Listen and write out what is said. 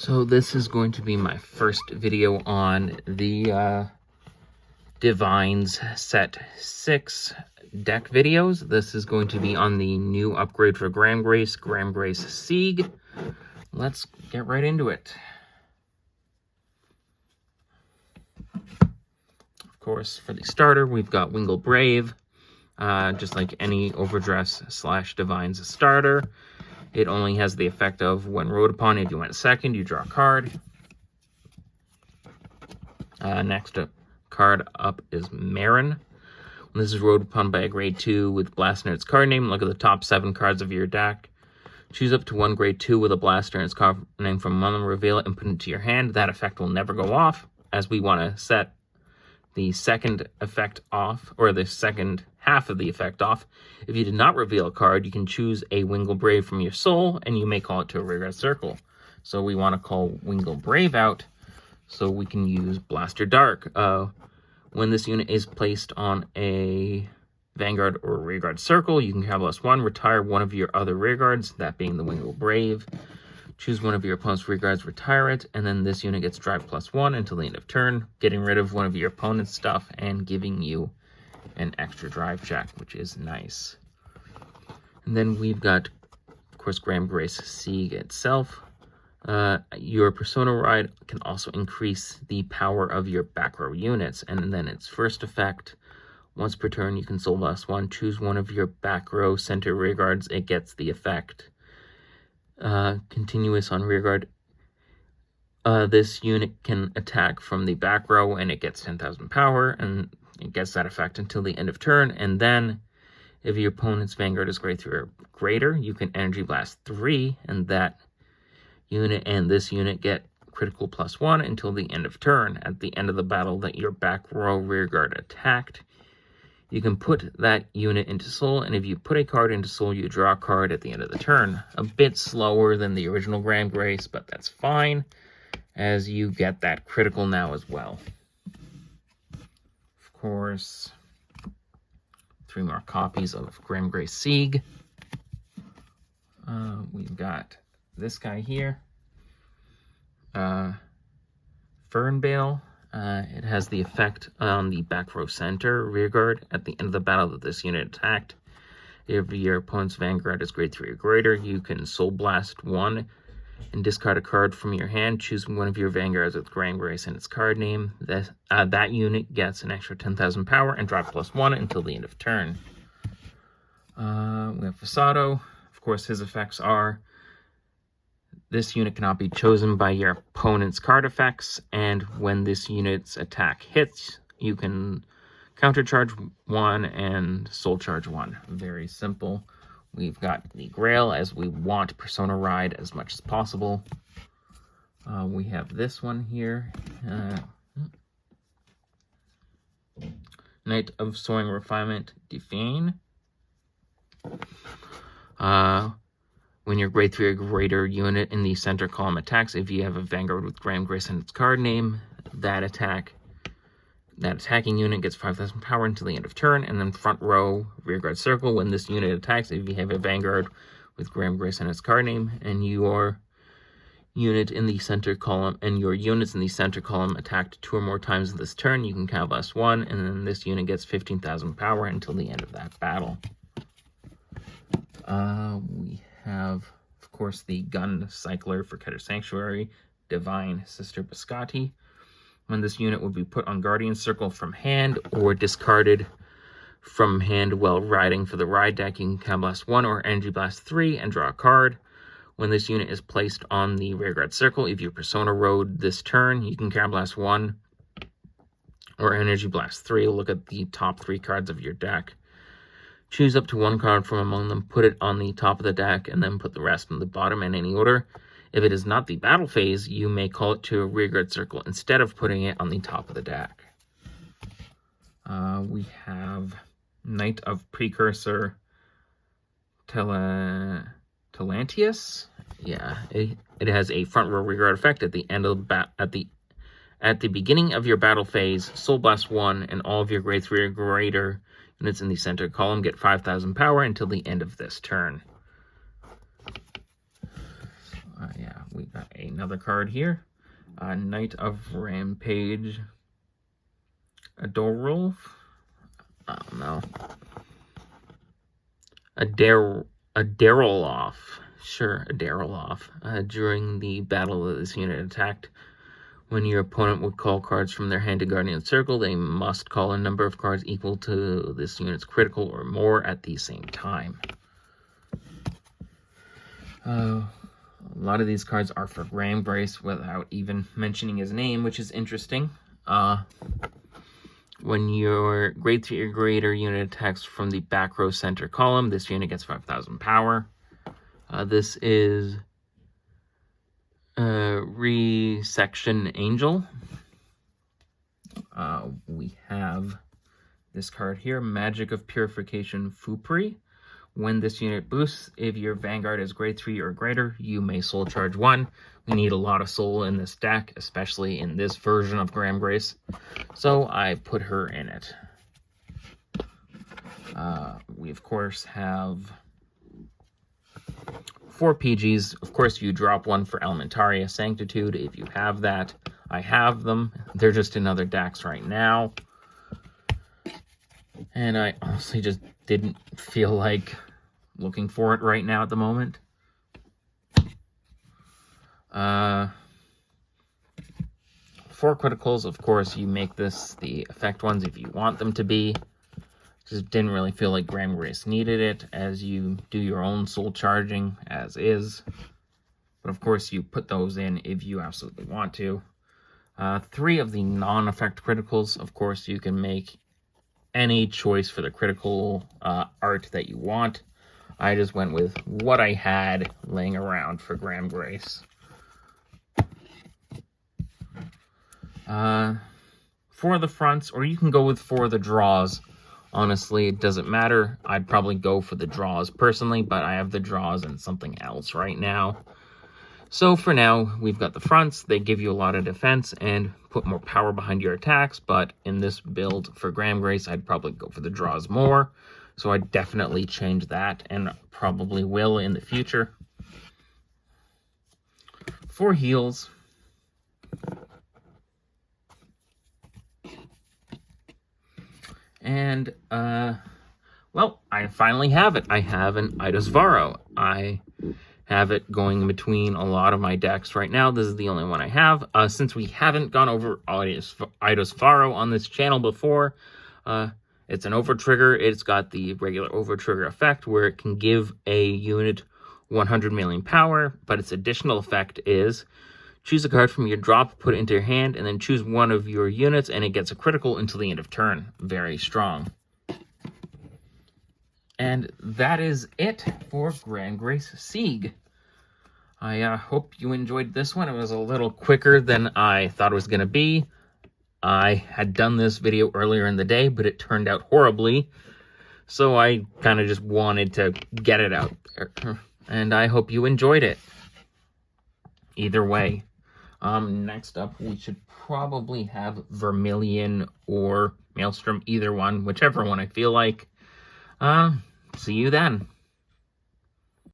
So this is going to be my first video on the DivineZ Set 6 deck videos. This is going to be on the new upgrade for Gramgrace Sieg. Let's get right into it. Of course, for the starter, we've got Wingle Brave. Just like any Overdress / DivineZ starter. It only has the effect of when rode upon, if you went second, you draw a card. Next card up is Marin. When this is rode upon by a grade 2 with blast in its card name, look at the top 7 cards of your deck. Choose up to one grade 2 with a blaster in its card name from among them, reveal it and put it into your hand. That effect will never go off, as we want to set the second effect off, or the second half of the effect off. If you did not reveal a card, you can choose a Wingle Brave from your soul, and you may call it to a rearguard circle. So we want to call Wingle Brave out, so we can use Blaster Dark. When this unit is placed on a Vanguard or rearguard circle, you can have +1, retire one of your other rearguards, that being the Wingle Brave. Choose one of your opponent's rearguards, retire it, and then this unit gets drive +1 until the end of turn, getting rid of one of your opponent's stuff and giving you an extra drive check, which is nice. And then we've got, of course, Gramgrace Sieg itself. Your Persona Ride can also increase the power of your back row units, and then its first effect, once per turn, you can soul blast 1, choose one of your back row center rearguards, it gets the effect. Continuous on rearguard. This unit can attack from the back row and it gets 10,000 power, and it gets that effect until the end of turn. And then if your opponent's Vanguard is grade 3 or greater, you can Energy Blast 3, and that unit and this unit get critical +1 until the end of turn. At the end of the battle that your back row rearguard attacked, you can put that unit into soul, and if you put a card into soul, you draw a card at the end of the turn. A bit slower than the original Gramgrace, but that's fine, as you get that critical now as well. Of course, 3 more copies of Gramgrace Sieg. We've got this guy here, Fernbale. It has the effect on the back row center rearguard at the end of the battle that this unit attacked. If your opponent's Vanguard is grade 3 or greater, you can Soul Blast 1 and discard a card from your hand. Choose one of your Vanguards with Gramgrace and its card name. That unit gets an extra 10,000 power and drive +1 until the end of turn. We have Fasado. Of course, his effects are: this unit cannot be chosen by your opponent's card effects, and when this unit's attack hits, you can countercharge 1 and soul charge 1. Very simple. We've got the Grail, as we want Persona Ride as much as possible. We have this one here. Knight of Soaring Refinement, Defane. When your grade 3 or greater unit in the center column attacks, if you have a Vanguard with Gramgrace and its card name, that attacking unit gets 5,000 power until the end of turn. And then front row, rearguard circle, when this unit attacks, if you have a Vanguard with Gramgrace and its card name, and your unit in the center column, and your units in the center column attacked 2 or more times this turn, you can count +1, and then this unit gets 15,000 power until the end of that battle. We have, of course, the Gun Cycler for Keter Sanctuary, Divine Sister Biscotti. When this unit would be put on Guardian Circle from hand or discarded from hand while riding for the ride deck, you can Count Blast 1 or Energy Blast 3 and draw a card. When this unit is placed on the rearguard circle, if your Persona rode this turn, you can Count Blast 1 or Energy Blast 3. Look at the top 3 cards of your deck. Choose up to 1 card from among them, put it on the top of the deck, and then put the rest on the bottom in any order. If it is not the battle phase, you may call it to a rearguard circle instead of putting it on the top of the deck. We have Knight of Precursor, Talantius. Yeah, it has a front row rearguard effect at the end of at the beginning of your battle phase. Soul Blast 1 and all of your grade 3 or greater units in the center column get 5,000 power until the end of this turn. Yeah, we got another card here. Knight of Rampage. Adorolf? I don't know. Adaroloff. Sure, Adaroloff. During the battle that this unit attacked, when your opponent would call cards from their hand to Guardian Circle, they must call a number of cards equal to this unit's critical or more at the same time. A lot of these cards are for Gramgrace without even mentioning his name, which is interesting. When your grade 3 or greater unit attacks from the back row center column, this unit gets 5,000 power. This is Resection Angel. We have this card here, Magic of Purification Fupri. When this unit boosts, if your Vanguard is grade 3 or greater, you may soul charge 1. We need a lot of soul in this deck, especially in this version of Gramgrace, so I put her in it. We, of course, have 4 PGs. Of course, you drop 1 for Elementaria Sanctitude if you have that. I have them. They're just in other decks right now. And I honestly just didn't feel like looking for it right now at the moment. 4 criticals, of course, you make this the effect ones if you want them to be. Just didn't really feel like Gramgrace needed it, as you do your own soul charging as is. But of course, you put those in if you absolutely want to. 3 of the non-effect criticals, of course, you can make any choice for the critical art that you want. I just went with what I had laying around for Gramgrace. For the fronts, or you can go with for the draws. Honestly, it doesn't matter. I'd probably go for the draws personally, but I have the draws and something else right now. So for now, we've got the fronts. They give you a lot of defense and put more power behind your attacks, but in this build for Gramgrace, I'd probably go for the draws more. So I'd definitely change that, and probably will in the future. For heals, and, well, I finally have it. I have an Eidos Varo. I have it going between a lot of my decks right now. This is the only one I have. Since we haven't gone over Eidos Varo on this channel before, it's an overtrigger. It's got the regular overtrigger effect where it can give a unit 100 million power, but its additional effect is choose a card from your drop, put it into your hand, and then choose one of your units, and it gets a critical until the end of turn. Very strong. And that is it for Gramgrace Sieg. I hope you enjoyed this one. It was a little quicker than I thought it was going to be. I had done this video earlier in the day, but it turned out horribly. So I kind of just wanted to get it out there. And I hope you enjoyed it. Either way. Next up, we should probably have Vermilion or Maelstrom, either one, whichever one I feel like. See you then.